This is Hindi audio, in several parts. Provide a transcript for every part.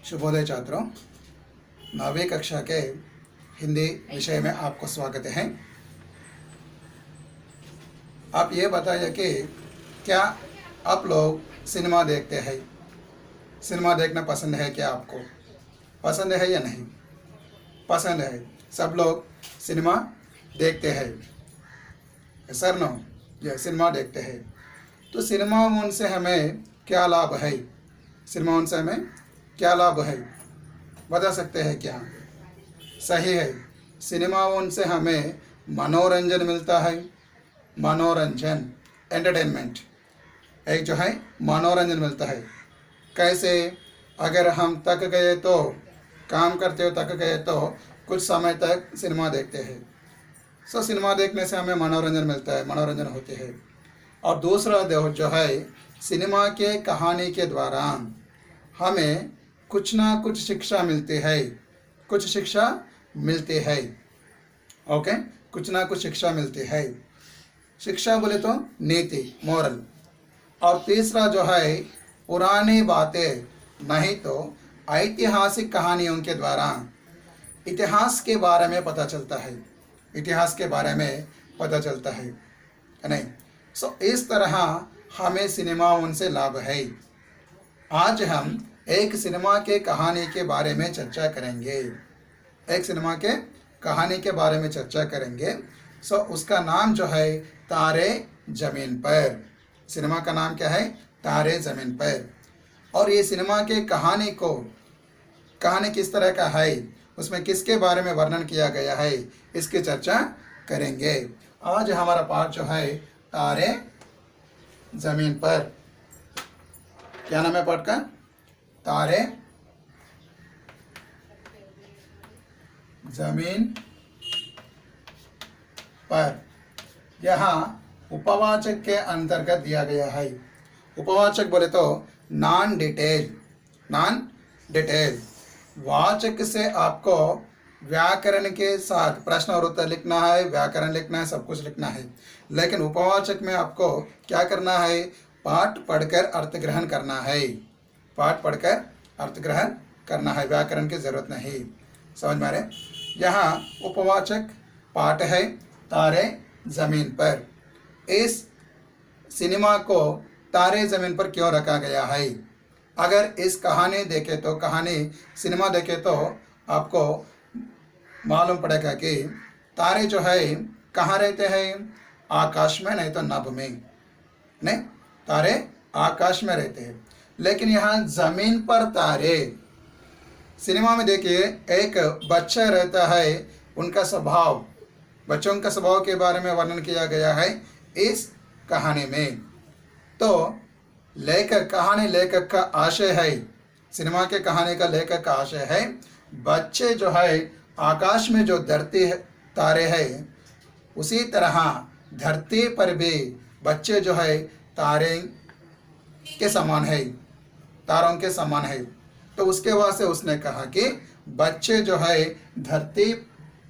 शुभोदय छात्रों, 9वीं कक्षा के हिंदी विषय में आपको स्वागत है। आप ये बताइए कि क्या आप लोग सिनेमा देखते हैं? सिनेमा देखना पसंद है क्या? आपको पसंद है या नहीं? पसंद है। सब लोग सिनेमा देखते हैं। सर नो, ये सिनेमा देखते हैं। तो सिनेमा उनसे हमें क्या लाभ है? सिनेमा उनसे हमें क्या लाभ है, बता सकते हैं क्या? सही है, सिनेमा उनसे हमें मनोरंजन मिलता है। मनोरंजन, एंटरटेनमेंट, एक जो है मनोरंजन मिलता है। कैसे? अगर हम थक गए तो, काम करते हो थक गए तो कुछ समय तक सिनेमा देखते हैं। सो सिनेमा देखने से हमें मनोरंजन मिलता है, मनोरंजन होते हैं। और दूसरा जो है, सिनेमा के कहानी के द्वारा हमें कुछ ना कुछ शिक्षा मिलती है। कुछ शिक्षा मिलती है। ओके, कुछ ना कुछ शिक्षा मिलती है। शिक्षा बोले तो नीति, मोरल। और तीसरा जो है, पुरानी बातें नहीं तो ऐतिहासिक कहानियों के द्वारा इतिहास के बारे में पता चलता है। इतिहास के बारे में पता चलता है नहीं? सो इस तरह हमें सिनेमा उनसे लाभ है। आज हम एक सिनेमा के कहानी के बारे में चर्चा करेंगे। एक सिनेमा के कहानी के बारे में चर्चा करेंगे। सो उसका नाम जो है तारे ज़मीन पर। सिनेमा का नाम क्या है? तारे ज़मीन पर। और ये सिनेमा के कहानी किस तरह का है, उसमें किसके बारे में वर्णन किया गया है, इसकी चर्चा करेंगे। आज हमारा पाठ जो है तारे ज़मीन पर। क्या नाम है पाठ का? तारे ज़मीन पर। यहाँ उपवाचक के अंतर्गत दिया गया है। उपवाचक बोले तो नॉन डिटेल। नॉन डिटेल वाचक से आपको व्याकरण के साथ प्रश्न और उत्तर लिखना है, व्याकरण लिखना है, सब कुछ लिखना है। लेकिन उपवाचक में आपको क्या करना है? पाठ पढ़कर अर्थ ग्रहण करना है। पाठ पढ़कर अर्थ ग्रहण करना है, व्याकरण की जरूरत नहीं। समझ में आ रहे? यहाँ उपवाचक पाठ है तारे ज़मीन पर। इस सिनेमा को तारे ज़मीन पर क्यों रखा गया है? अगर इस कहानी देखे तो, कहानी सिनेमा देखे तो आपको मालूम पड़ेगा कि तारे जो है कहाँ रहते हैं? आकाश में, नहीं तो नभ में। नहीं, तारे आकाश में रहते हैं। लेकिन यहाँ ज़मीन पर तारे। सिनेमा में देखिए, एक बच्चा रहता है, उनका स्वभाव, बच्चों का स्वभाव के बारे में वर्णन किया गया है इस कहानी में। तो कहानी लेखक का आशय है, सिनेमा के कहानी का लेखक का आशय है, बच्चे जो है आकाश में जो धरती तारे हैं, उसी तरह धरती पर भी बच्चे जो है तारे के समान है, तारों के समान है। तो उसके वास्ते उसने कहा कि बच्चे जो है धरती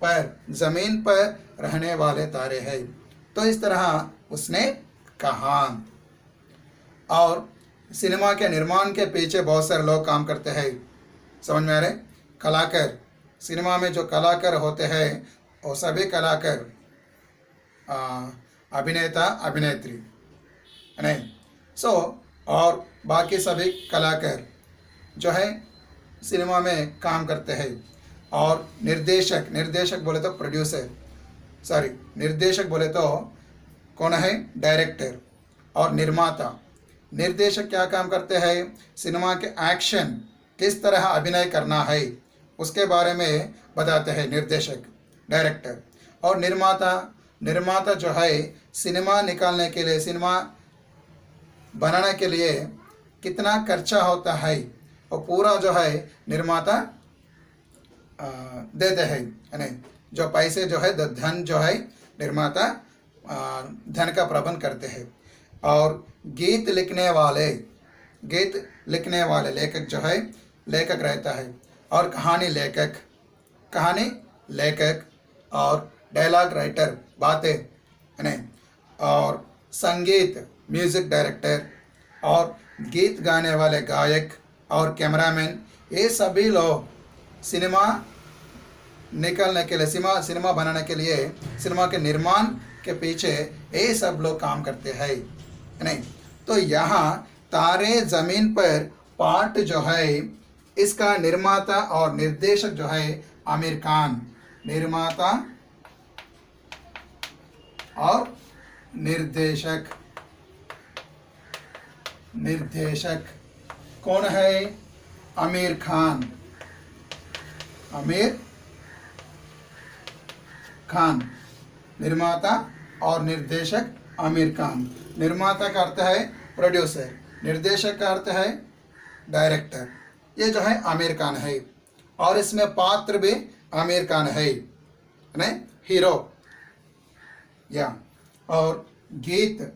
पर, ज़मीन पर रहने वाले तारे हैं। तो इस तरह उसने कहा। और सिनेमा के निर्माण के पीछे बहुत सारे लोग काम करते हैं। समझ में आ रहे? कलाकार, सिनेमा में जो कलाकार होते हैं वो सभी कलाकार अभिनेता अभिनेत्री नहीं। और बाकी सभी कलाकार जो है सिनेमा में काम करते हैं। और निर्देशक बोले तो प्रोड्यूसर, सॉरी, निर्देशक बोले तो कौन है? डायरेक्टर। और निर्माता, निर्देशक क्या काम करते हैं? सिनेमा के एक्शन किस तरह अभिनय करना है उसके बारे में बताते हैं निर्देशक, डायरेक्टर। और निर्माता जो है सिनेमा निकालने के लिए, सिनेमा बनाने के लिए कितना खर्चा होता है और पूरा जो है निर्माता देते हैं। यानी जो पैसे जो है, धन जो है निर्माता धन का प्रबंध करते हैं। और गीत लिखने वाले लेखक जो है, लेखक रहता है। और कहानी लेखक और डायलॉग राइटर, बातें नहीं। और संगीत, म्यूज़िक डायरेक्टर। और गीत गाने वाले गायक और कैमरामैन, ये सभी लोग सिनेमा निकलने के लिए सिनेमा बनाने के लिए सिनेमा के निर्माण के पीछे ये सब लोग काम करते हैं नहीं। तो यहाँ तारे ज़मीन पर पार्ट जो है इसका निर्माता और निर्देशक जो है आमिर खान। निर्माता और निर्देशक कौन है? आमिर खान। आमिर खान निर्माता और निर्देशक आमिर खान। निर्माता का अर्थ है प्रोड्यूसर, निर्देशक का अर्थ है डायरेक्टर। ये जो है आमिर खान है और इसमें पात्र भी आमिर खान है नहीं, हीरो या। और गीत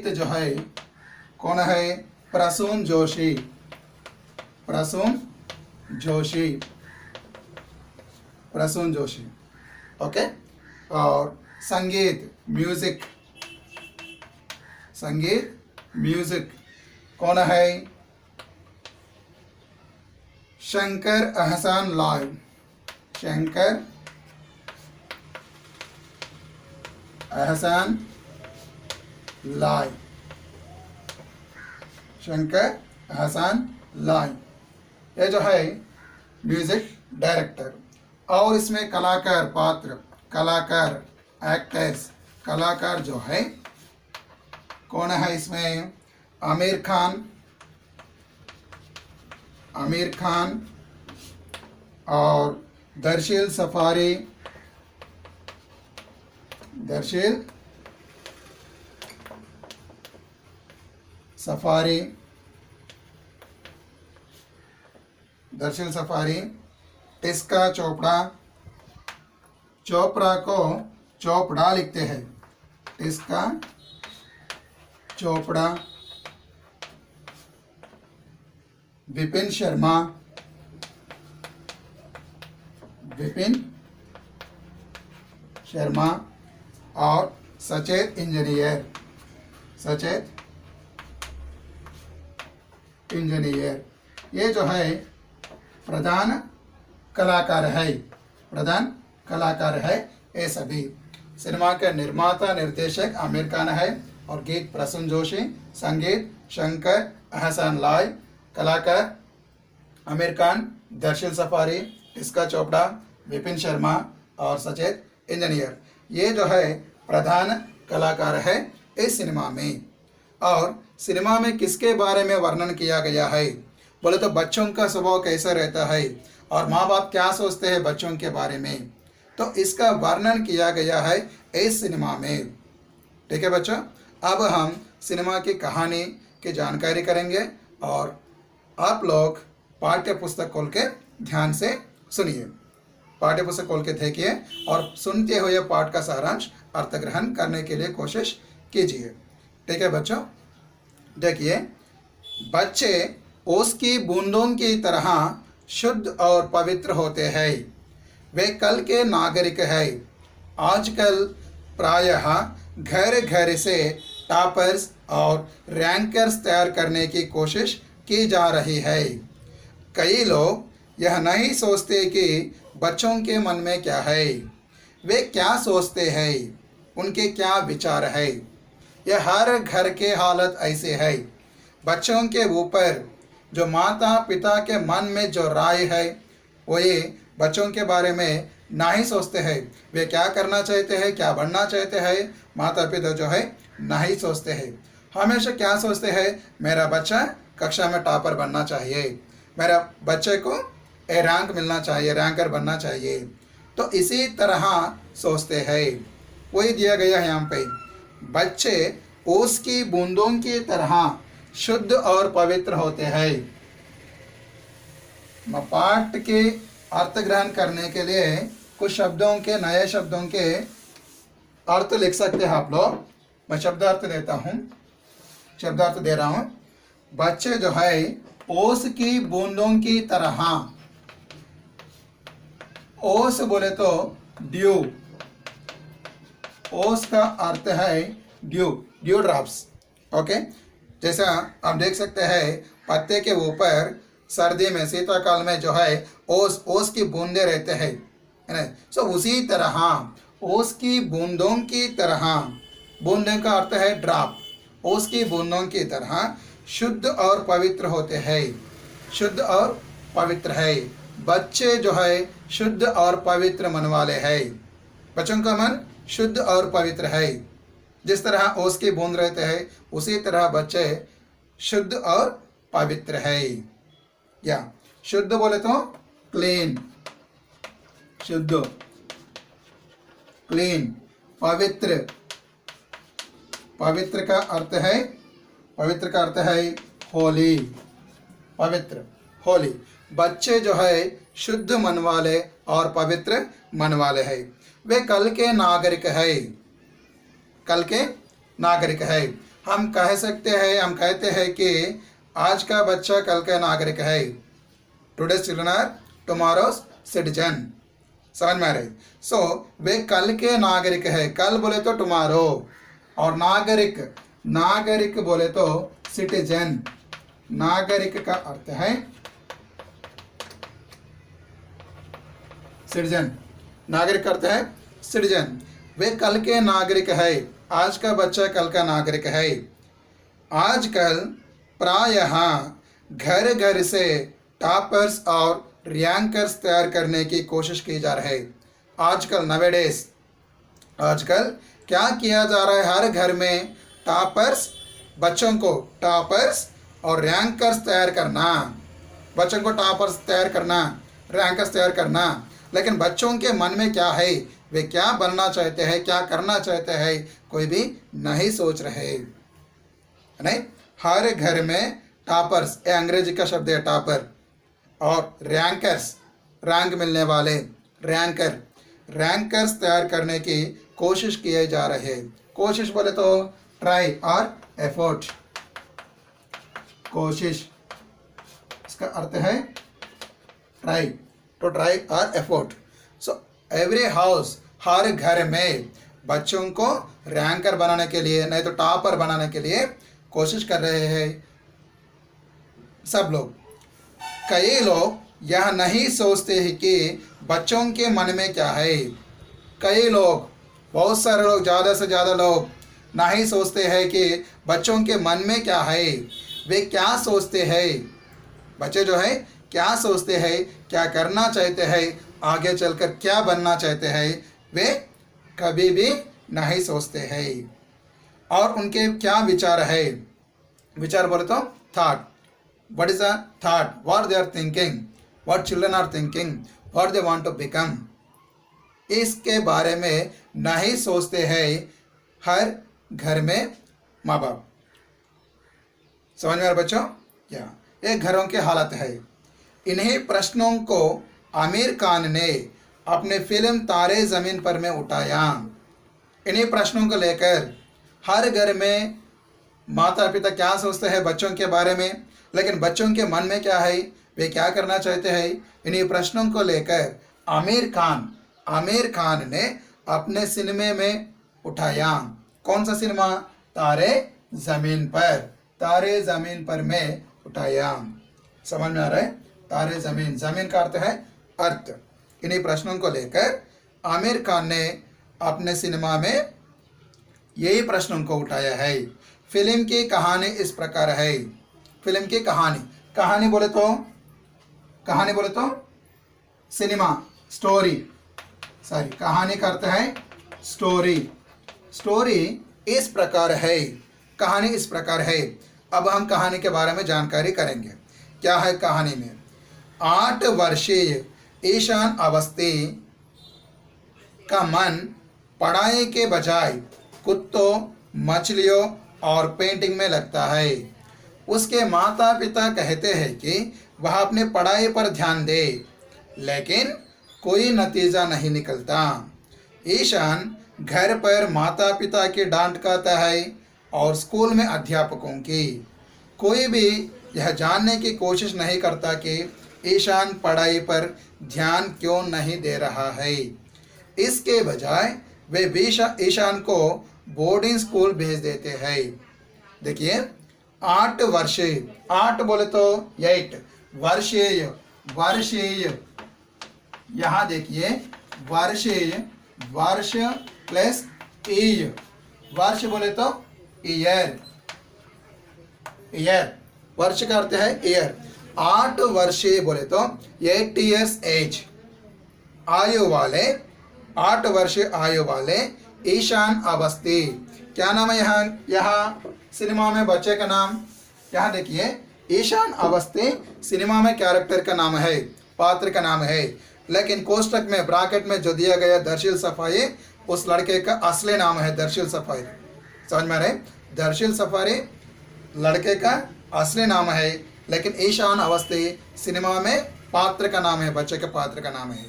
जो है कौन है? प्रसून जोशी। ओके। और संगीत म्यूजिक कौन है? शंकर अहसान लाय। शंकर अहसान लाय ये जो है म्यूजिक डायरेक्टर। और इसमें कलाकार पात्र, कलाकार एक्टर्स, कलाकार जो है कौन है इसमें? आमिर खान और दर्शील सफारी, टिस्का चोपड़ा को चोपड़ा लिखते हैं। टिस्का चोपड़ा, विपिन शर्मा और सचेत इंजीनियर ये जो है प्रधान कलाकार है। ये सभी सिनेमा के निर्माता निर्देशक आमिर खान है और गीत प्रसून जोशी, संगीत शंकर अहसान लाय, कलाकार आमिर खान, दर्शील सफारी, टिस्का चोपड़ा, विपिन शर्मा और सचेत इंजीनियर। ये जो है प्रधान कलाकार है इस सिनेमा में। और सिनेमा में किसके बारे में वर्णन किया गया है बोले तो बच्चों का स्वभाव कैसा रहता है और माँ बाप क्या सोचते हैं बच्चों के बारे में, तो इसका वर्णन किया गया है इस सिनेमा में। ठीक है बच्चों, अब हम सिनेमा की कहानी की जानकारी करेंगे और आप लोग पाठ्य पुस्तक खोल के ध्यान से सुनिए। पाठ्य पुस्तक खोल के देखिए और सुनते हुए पाठ का सारांश अर्थ ग्रहण करने के लिए कोशिश कीजिए। ठीक है बच्चों, देखिए, बच्चे ओस की बूंदों की तरह शुद्ध और पवित्र होते हैं। वे कल के नागरिक हैं। आजकल प्रायः घर घर से टॉपर्स और रैंकर्स तैयार करने की कोशिश की जा रही है। कई लोग यह नहीं सोचते कि बच्चों के मन में क्या है, वे क्या सोचते हैं, उनके क्या विचार है। यह हर घर के हालत ऐसे है। बच्चों के ऊपर जो माता पिता के मन में जो राय है वो ये बच्चों के बारे में ना ही सोचते हैं। वे क्या करना चाहते हैं, क्या बनना चाहते हैं, माता पिता जो है ना ही सोचते हैं। हमेशा क्या सोचते हैं, मेरा बच्चा कक्षा में टॉपर बनना चाहिए, मेरा बच्चे को ए रैंक मिलना चाहिए, रैंकर बनना चाहिए। तो इसी तरह सोचते हैं। वही दिया गया है यहाँ पे, बच्चे ओस की बूंदों की तरह शुद्ध और पवित्र होते हैं। पाठ के अर्थ ग्रहण करने के लिए कुछ शब्दों के, नए शब्दों के अर्थ लिख सकते हैं आप लोग। मैं शब्दार्थ देता हूँ, शब्दार्थ दे रहा हूँ। बच्चे जो है ओस की बूंदों की तरह, ओस बोले तो ड्यू, ओस का अर्थ है ड्यू, ड्यू ड्रॉप्स। ओके, जैसा आप देख सकते हैं पत्ते के ऊपर सर्दी में शीतकाल में जो है ओस ओस की बूंदे रहते हैं, है ना। सो उसी तरह ओस की बूंदों की तरह, बूंदों का अर्थ है ड्रॉप, ओस की बूंदों की तरह शुद्ध और पवित्र होते हैं, शुद्ध और पवित्र है। बच्चे जो है शुद्ध और पवित्र मन वाले हैं, बच्चों का मन शुद्ध और पवित्र है। जिस तरह ओस की बूंद रहते हैं उसी तरह बच्चे शुद्ध और पवित्र है। या शुद्ध बोले तो क्लीन, शुद्ध क्लीन। पवित्र, पवित्र का अर्थ है, पवित्र का अर्थ है होली, पवित्र होली। बच्चे जो है शुद्ध मन वाले और पवित्र मन वाले हैं, वे कल के नागरिक है, कल के नागरिक है। हम कह सकते हैं, हम कहते हैं कि आज का बच्चा कल का नागरिक है। Today children are tomorrow's citizen. समझ में आ रही। सो वे कल के नागरिक है, कल बोले तो टुमारो, और नागरिक, नागरिक बोले तो सिटीजन। नागरिक का अर्थ है सिटीजन, नागरिक का अर्थ है सिटीजन। वे कल के नागरिक है, आज का बच्चा कल का नागरिक है। आजकल प्रायः घर घर से टॉपर्स और रैंकर्स तैयार करने की कोशिश की जा रही है। आजकल नवेडेज, आजकल क्या किया जा रहा है, हर घर में टॉपर्स, बच्चों को टॉपर्स और रैंकर्स तैयार करना, बच्चों को टॉपर्स तैयार करना, रैंकर्स तैयार करना। लेकिन बच्चों के मन में क्या है, वे क्या बनना चाहते हैं, क्या करना चाहते हैं, कोई भी नहीं सोच रहे, नहीं। हर घर में टॉपर्स, ये अंग्रेजी का शब्द है टॉपर, और रैंकर्स, रैंक मिलने वाले, रैंकर, रैंकर्स तैयार करने की कोशिश किए जा रहे हैं। कोशिश बोले तो ट्राई और एफर्ट, कोशिश, इसका अर्थ है ट्राई, टू ट्राई और एफर्ट। सो एवरी हाउस, हर घर में बच्चों को रैंकर बनाने के लिए, नहीं तो टॉपर बनाने के लिए कोशिश कर रहे हैं सब लोग। कई लोग यह नहीं सोचते हैं कि बच्चों के मन में क्या है। कई लोग, बहुत सारे लोग, ज़्यादा से ज़्यादा लोग नहीं सोचते हैं कि बच्चों के मन में क्या है, वे क्या सोचते हैं, बच्चे जो है क्या सोचते हैं, क्या करना चाहते हैं, आगे चलकर क्या बनना चाहते हैं, वे कभी भी नहीं सोचते हैं। और उनके क्या विचार है, विचार बोले तो thought, what is a thought, what they are thinking, what children are thinking, what they want to become, इसके बारे में नहीं सोचते हैं हर घर में माँ बाप। समझ में आ रहा बच्चों? क्या ये घरों के हालत है। इन्हीं प्रश्नों को आमिर खान ने अपने फिल्म तारे ज़मीन पर में उठाया। इन्हीं प्रश्नों को लेकर हर घर में माता पिता क्या सोचते हैं बच्चों के बारे में, लेकिन बच्चों के मन में क्या है, वे क्या करना चाहते हैं, इन्हीं प्रश्नों को लेकर आमिर खान ने अपने सिनेमे में उठाया। कौन सा सिनेमा? तारे ज़मीन पर, तारे ज़मीन पर में उठाया। समझ में आ रहा है? तारे ज़मीन, ज़मीन का अर्थ है अर्थ। इन्हीं प्रश्नों को लेकर आमिर खान ने अपने सिनेमा में यही प्रश्नों को उठाया है। फिल्म की कहानी इस प्रकार है। फिल्म की कहानी, कहानी बोले तो सिनेमा, स्टोरी, सॉरी, कहानी का अर्थ है स्टोरी। स्टोरी इस प्रकार है, कहानी इस प्रकार है। अब हम कहानी के बारे में जानकारी करेंगे। क्या है कहानी में? 8 वर्षीय ईशान अवस्थी का मन पढ़ाई के बजाय कुत्तों, मछलियों और पेंटिंग में लगता है। उसके माता पिता कहते हैं कि वह अपने पढ़ाई पर ध्यान दे, लेकिन कोई नतीजा नहीं निकलता। ईशान घर पर माता पिता की डांट खाता है और स्कूल में अध्यापकों की। कोई भी यह जानने की कोशिश नहीं करता कि ईशान पढ़ाई पर ध्यान क्यों नहीं दे रहा है। इसके बजाय वे ईशान को बोर्डिंग स्कूल भेज देते हैं। देखिए, 8 वर्षे, 8 बोले तो 8, वर्षेय, वर्षेय, यहाँ देखिए वर्षेय, वर्ष प्लस एय, वर्ष बोले तो ईयर, ईयर, वर्ष का अर्थ है ईयर। 8 वर्षीय बोले तो 8 years एज, आयु वाले, 8 वर्ष आयु वाले ईशान अवस्थी। क्या नाम है यहाँ सिनेमा में बच्चे का नाम? यहाँ देखिए ईशान अवस्थी सिनेमा में कैरेक्टर का नाम है, पात्र का नाम है, लेकिन कोष्टक में ब्रैकेट में जो दिया गया दर्शिल सफाई उस लड़के का असली नाम है दर्शिल सफाई। समझ में आ रहे? दर्शिल सफारी लड़के का असली नाम है, लेकिन ईशान अवस्थी सिनेमा में पात्र का नाम है, बच्चे के पात्र का नाम है।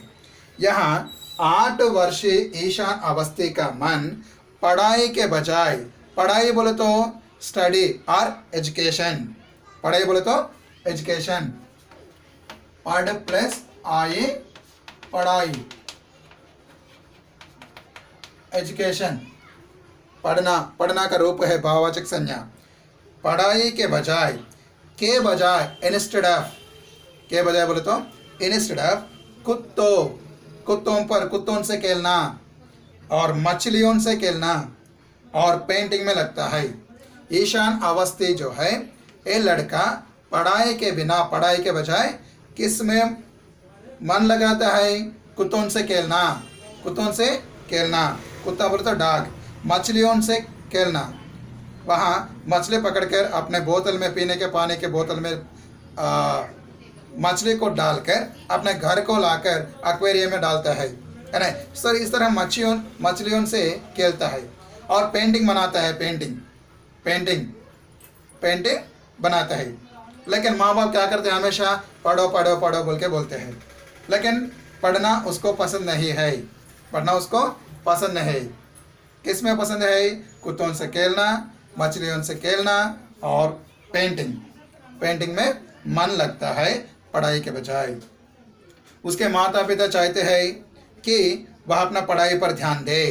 यहाँ 8 वर्षीय ईशान अवस्थी का मन पढ़ाई के बजाय, पढ़ाई बोले तो स्टडी और एजुकेशन, पढ़ाई बोले तो एजुकेशन, पढ़ प्लस आए पढ़ाई, एजुकेशन, पढ़ना, पढ़ना का रूप है भाववाचक संज्ञा। पढ़ाई के बजाय, के बजाय, इंस्टेड ऑफ, के बजाय बोले तो इंस्टेड ऑफ कुत्तों, कुत्तों पर, कुत्तों से खेलना और मछलियों से खेलना और पेंटिंग में लगता है। ईशान अवस्थी जो है ये लड़का पढ़ाई के बिना, पढ़ाई के बजाय किस में मन लगाता है? कुत्तों से खेलना, कुत्तों से खेलना, कुत्ता बोले तो डॉग, मछलियों से खेलना, वहाँ मछली पकड़कर अपने बोतल में, पीने के पानी के बोतल में मछली को डालकर अपने घर को लाकर एक्वेरियम में डालता है ना सर। इस तरह मछलियों से खेलता है और पेंटिंग बनाता है, पेंटिंग, पेंटिंग, पेंटिंग बनाता है। लेकिन माँ बाप क्या करते हैं? हमेशा पढ़ो पढ़ो पढ़ो बोल के बोलते हैं, लेकिन पढ़ना उसको पसंद नहीं है, पढ़ना उसको पसंद नहीं है। किस में पसंद है? कुत्तों से खेलना, मछलियों से खेलना और पेंटिंग, पेंटिंग में मन लगता है पढ़ाई के बजाय। उसके माता पिता चाहते हैं कि वह अपना पढ़ाई पर ध्यान दे।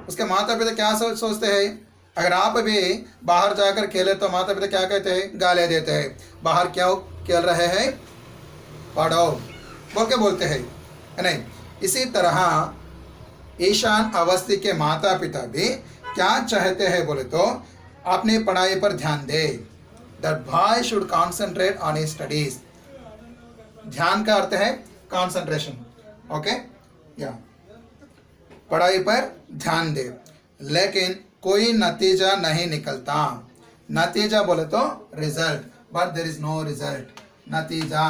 उसके माता पिता क्या सोचते हैं? अगर आप भी बाहर जाकर खेले तो माता पिता क्या कहते हैं? गालियाँ देते हैं, बाहर क्यों खेल रहे हैं, पढ़ो बोल के बोलते हैं, है नहीं? इसी तरह ईशान अवस्थी के माता पिता भी क्या चाहते हैं बोले तो अपनी पढ़ाई पर ध्यान दे। That boy should concentrate on his studies. ध्यान का अर्थ है कॉन्सेंट्रेशन, ओके या पढ़ाई पर ध्यान दे, लेकिन कोई नतीजा नहीं निकलता। नतीजा बोले तो result, but there is no result. नतीजा,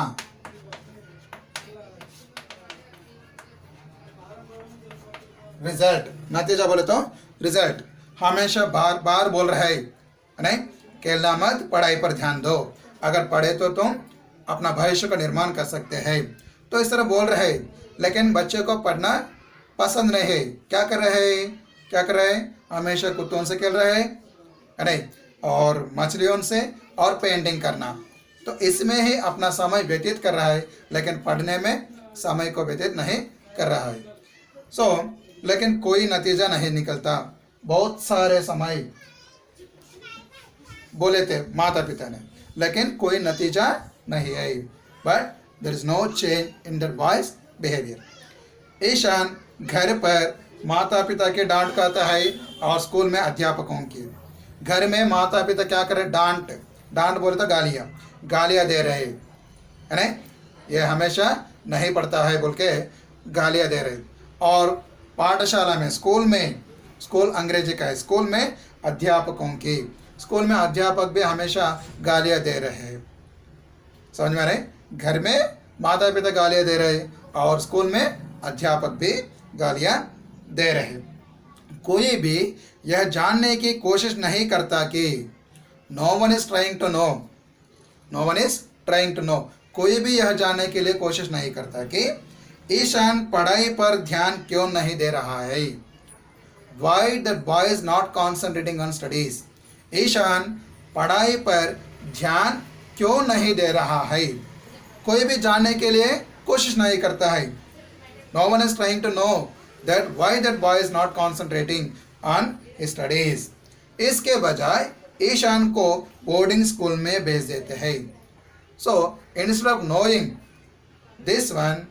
रिजल्ट, नतीजा बोले तो रिजल्ट। हमेशा बार बार बोल रहे हैं नहीं, खेलना मत, पढ़ाई पर ध्यान दो, अगर पढ़े तो तुम अपना भविष्य का निर्माण कर सकते हैं। तो इस तरह बोल रहे हैं, लेकिन बच्चे को पढ़ना पसंद नहीं है। क्या कर रहे हैं? क्या कर रहे हैं? हमेशा कुत्तों से खेल रहे हैं नहीं, और मछलियों से और पेंटिंग करना, तो इसमें ही अपना समय व्यतीत कर रहा है, लेकिन पढ़ने में समय को व्यतीत नहीं कर रहा है। लेकिन कोई नतीजा नहीं निकलता। बहुत सारे समय बोले थे माता पिता ने, लेकिन कोई नतीजा नहीं है, but there is no change in their boys behaviour. Ishaan घर पर माता पिता के डांट खाता है और स्कूल में अध्यापकों की। घर में माता पिता क्या कर रहे? डांट, डांट बोले तो गालियाँ, गालियाँ दे रहे है नहीं, ये हमेशा नहीं पढ़ता है बोल के गालियाँ दे रहे। और पाठशाला में, स्कूल में, स्कूल अंग्रेजी का है, स्कूल में अध्यापकों की, स्कूल में अध्यापक भी हमेशा गालियाँ दे रहे हैं। समझ में आ रहे? घर में माता पिता गालियाँ दे रहे और स्कूल में अध्यापक भी गालियाँ दे रहे। कोई भी यह जानने की कोशिश नहीं करता कि no one is trying to know, no one is trying to know, कोई भी यह जानने के लिए कोशिश नहीं करता कि ईशान पढ़ाई पर ध्यान क्यों नहीं दे रहा है। Why that boy is not concentrating on studies. Ishaan पढ़ाई पर ध्यान क्यों नहीं दे रहा है, कोई भी जानने के लिए कोशिश नहीं करता है। No one is trying to know that why that boy is not concentrating on studies. इसके बजाय ईशान को बोर्डिंग स्कूल में भेज देते हैं. So instead of knowing this one,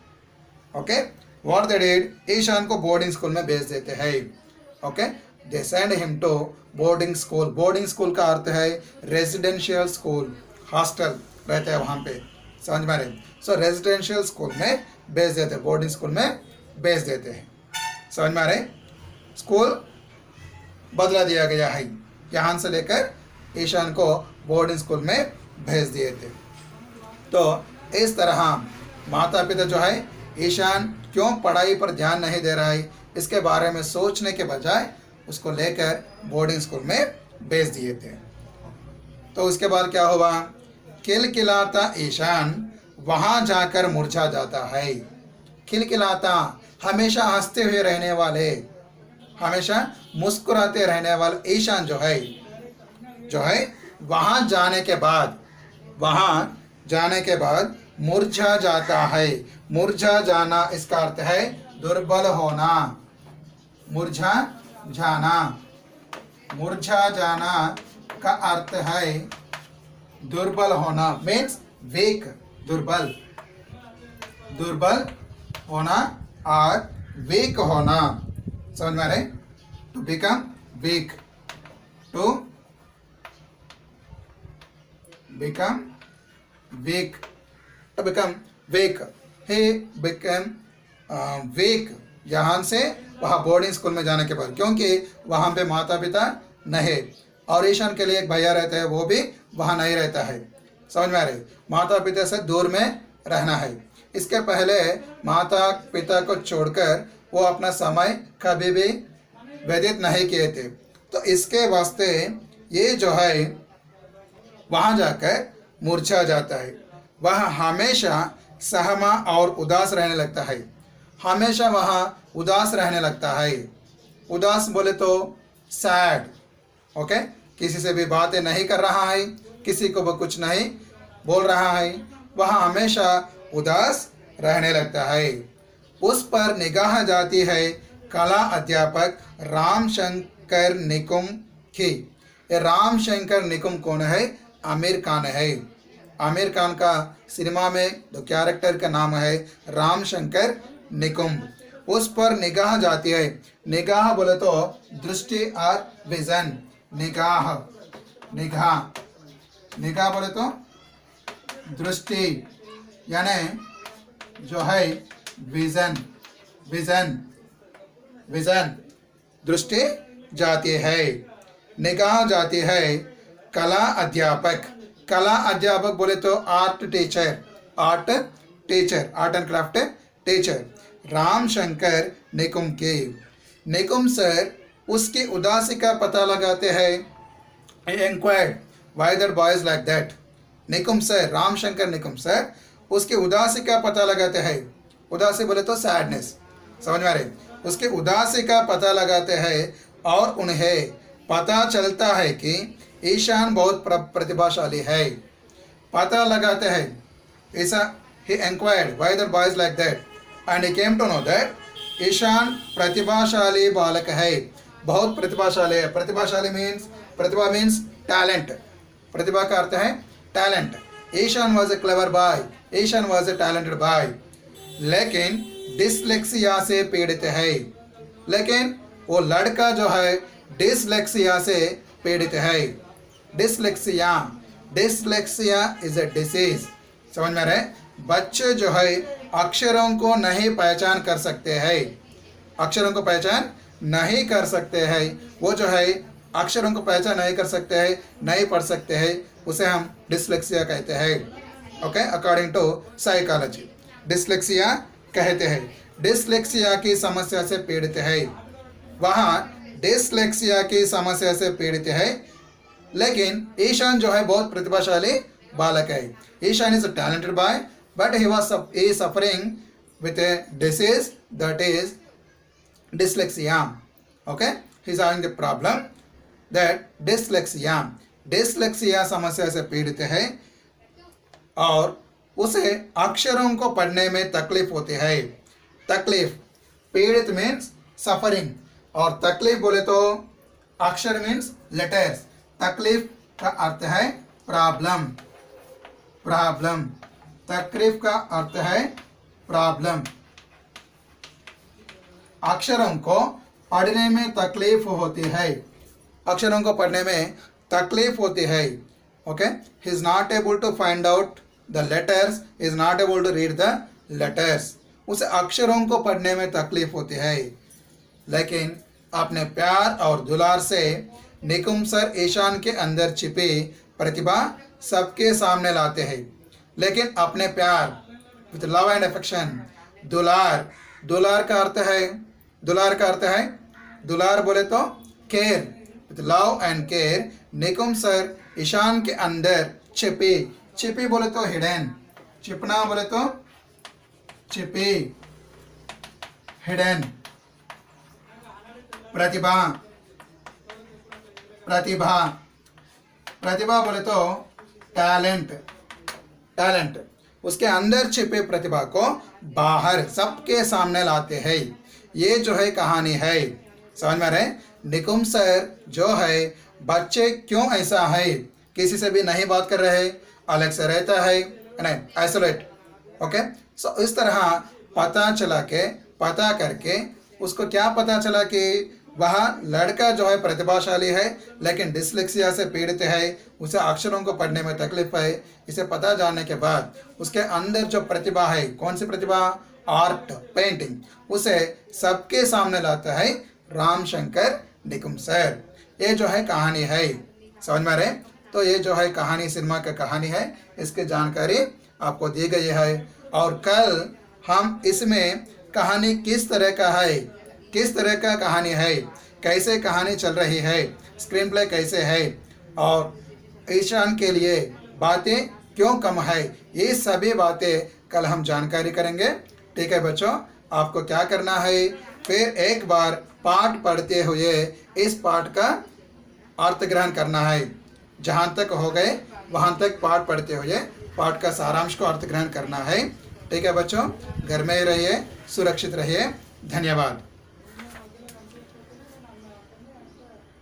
okay, what they did, Ishaan को बोर्डिंग स्कूल में भेज देते हैं. Okay, they send him to boarding school. Boarding school का अर्थ है रेजिडेंशियल स्कूल, हॉस्टल रहते हैं वहाँ पे, समझ में रहे. सो रेजिडेंशियल स्कूल में भेज देते हैं, बोर्डिंग स्कूल में भेज देते हैं, समझ में रहे. स्कूल बदला दिया गया है, यहाँ से लेकर ईशान को बोर्डिंग स्कूल में भेज दिए थे. तो इस तरह माता पिता जो है ईशान क्यों पढ़ाई पर ध्यान नहीं दे रहा है इसके बारे में सोचने के बजाय उसको लेकर बोर्डिंग स्कूल में भेज दिए थे. तो उसके बाद क्या हुआ, खिलखिलाता ईशान वहाँ जाकर मुरझा जाता है. खिलखिलाता, हमेशा हंसते हुए रहने वाले, हमेशा मुस्कुराते रहने वाले ईशान जो है वहाँ जाने के बाद मुरझा जाता है. मुरझा जाना इसका अर्थ है दुर्बल होना. मुरझा जाना का अर्थ है दुर्बल होना, मीन्स वीक, दुर्बल होना और वीक होना, समझ में आ रहे. To become weak, to become weak, to become weak. He became weak यहाँ से वहाँ बोर्डिंग स्कूल में जाने के बाद, क्योंकि वहाँ पे माता पिता नहीं और ईशान के लिए एक भैया रहता है, वो भी वहाँ नहीं रहता है, समझ में आ रही. माता पिता से दूर में रहना है. इसके पहले माता पिता को छोड़कर वो अपना समय कभी भी व्यतीत नहीं किए थे. तो इसके वास्ते ये जो है वहाँ जाकर मुरझा जाता है. वह हमेशा सहमा और उदास रहने लगता है. हमेशा वहाँ उदास रहने लगता है. उदास बोले तो सैड, ओके, किसी से भी बातें नहीं कर रहा है, किसी को वो कुछ नहीं बोल रहा है, वह हमेशा उदास रहने लगता है. उस पर निगाह जाती है कला अध्यापक रामशंकर निकुम की. ये रामशंकर निकुम कौन है, आमिर खान है. आमिर खान का सिनेमा में जो कैरेक्टर का नाम है रामशंकर निकुम. उस पर निगाह जाती है. निगाह बोले तो दृष्टि और विजन. निगाह बोले तो दृष्टि, यानी जो है विजन, दृष्टि जाती है, निगाह जाती है. कला अध्यापक बोले तो art and craft teacher Ramshankar Nikum के. निकुम सर उसकी उदासी का पता लगाते हैं. Inquired why that boy is like that. Nikum sir, Ramshankar Nikum sir उसकी उदासी का पता लगाते हैं. उदासी बोले तो सैडनेस, समझ में आ रही. उसकी उदासी का पता लगाते हैं और उन्हें पता चलता है कि ईशान बहुत प्रतिभाशाली है. पता लगाते हैं ऐसा. He inquired why that boy is like that and he came to know that Ishan प्रतिभाशाली बालक है, बहुत प्रतिभाशाली है. प्रतिभाशाली मीन्स, प्रतिभा मीन्स टैलेंट. प्रतिभा का अर्थ है talent. Ishan was a clever boy, Ishan was a talented boy, लेकिन डिसलेक्सिया से पीड़ित है. लेकिन वो लड़का जो है डिसलेक्सिया से पीड़ित है. डिसलेक्सिया इज ए डिसीज, समझ में रहे. बच्चे जो है अक्षरों को नहीं पहचान कर सकते हैं, अक्षरों को पहचान नहीं कर सकते हैं. वो जो है अक्षरों को पहचान नहीं कर सकते हैं, नहीं पढ़ सकते हैं, उसे हम डिसलेक्सिया कहते हैं. Okay, according to psychology dyslexia कहते हैं. डिसलेक्सिया की समस्या से पीड़ित है. वहाँ डिसलेक्सिया की समस्या से पीड़ित है, लेकिन ईशान जो है बहुत प्रतिभाशाली बालक है. Ishaan is a talented boy but he was suffering with a disease that is dyslexia. Okay, he is having the problem that dyslexia समस्या से पीड़ित है और उसे अक्षरों को पढ़ने में तकलीफ होती है. तकलीफ, पीड़ित मीन्स सफरिंग और तकलीफ बोले तो अक्षर मीन्स लेटर्स. तकलीफ का अर्थ है प्रॉब्लम, प्रॉब्लम। तकलीफ का अर्थ है प्रॉब्लम। अक्षरों को पढ़ने में तकलीफ होती है, अक्षरों को पढ़ने में तकलीफ होती है। Okay, he is not able to find out the letters, is not able to read the letters. उसे अक्षरों को पढ़ने में तकलीफ होती है, लेकिन अपने प्यार और दुलार से निकुम सर ईशान के अंदर छिपी प्रतिभा सबके सामने लाते हैं। लेकिन अपने प्यार, विथ लव एंड अफेक्शन, दुलार, दुलार का अर्थ है, दुलार का अर्थ है, दुलार बोले तो care, with love and care निकुम सर ईशान के अंदर छिपी, छिपी बोले तो हिडन, छिपना बोले तो छिपी, हिडन। प्रतिभा, प्रतिभा, प्रतिभा बोले तो टैलेंट, टैलेंट। उसके अंदर छिपे प्रतिभा को बाहर सबके सामने लाते हैं। ये जो है कहानी है, समझ में रहे। निकुम सर जो है, बच्चे क्यों ऐसा है, किसी से भी नहीं बात कर रहे, अलग से रहता है, नहीं, आइसोलेट। ओके, सो इस तरह पता चला के, पता करके उसको क्या पता चला कि वह लड़का जो है प्रतिभाशाली है, लेकिन डिसलेक्सिया से पीड़ित है, उसे अक्षरों को पढ़ने में तकलीफ है। इसे पता जानने के बाद उसके अंदर जो प्रतिभा है, कौन सी प्रतिभा, आर्ट, पेंटिंग, उसे सबके सामने लाता है रामशंकर निकुम सर। ये जो है कहानी है, समझ में रहे। तो ये जो है कहानी सिनेमा का कहानी है, इसकी जानकारी आपको दी गई है। और कल हम इसमें कहानी किस तरह का है, किस तरह का कहानी है, कैसे कहानी चल रही है, स्क्रीन प्ले कैसे है, और ईशान के लिए बातें क्यों कम है, ये सभी बातें कल हम जानकारी करेंगे। ठीक है बच्चों, आपको क्या करना है, फिर एक बार पाठ पढ़ते हुए इस पाठ का अर्थ ग्रहण करना है। जहाँ तक हो गए वहाँ तक पाठ पढ़ते हुए पाठ का सारांश को अर्थ ग्रहण करना है। ठीक है बच्चों, घर में ही रहिए, सुरक्षित रहिए। धन्यवाद।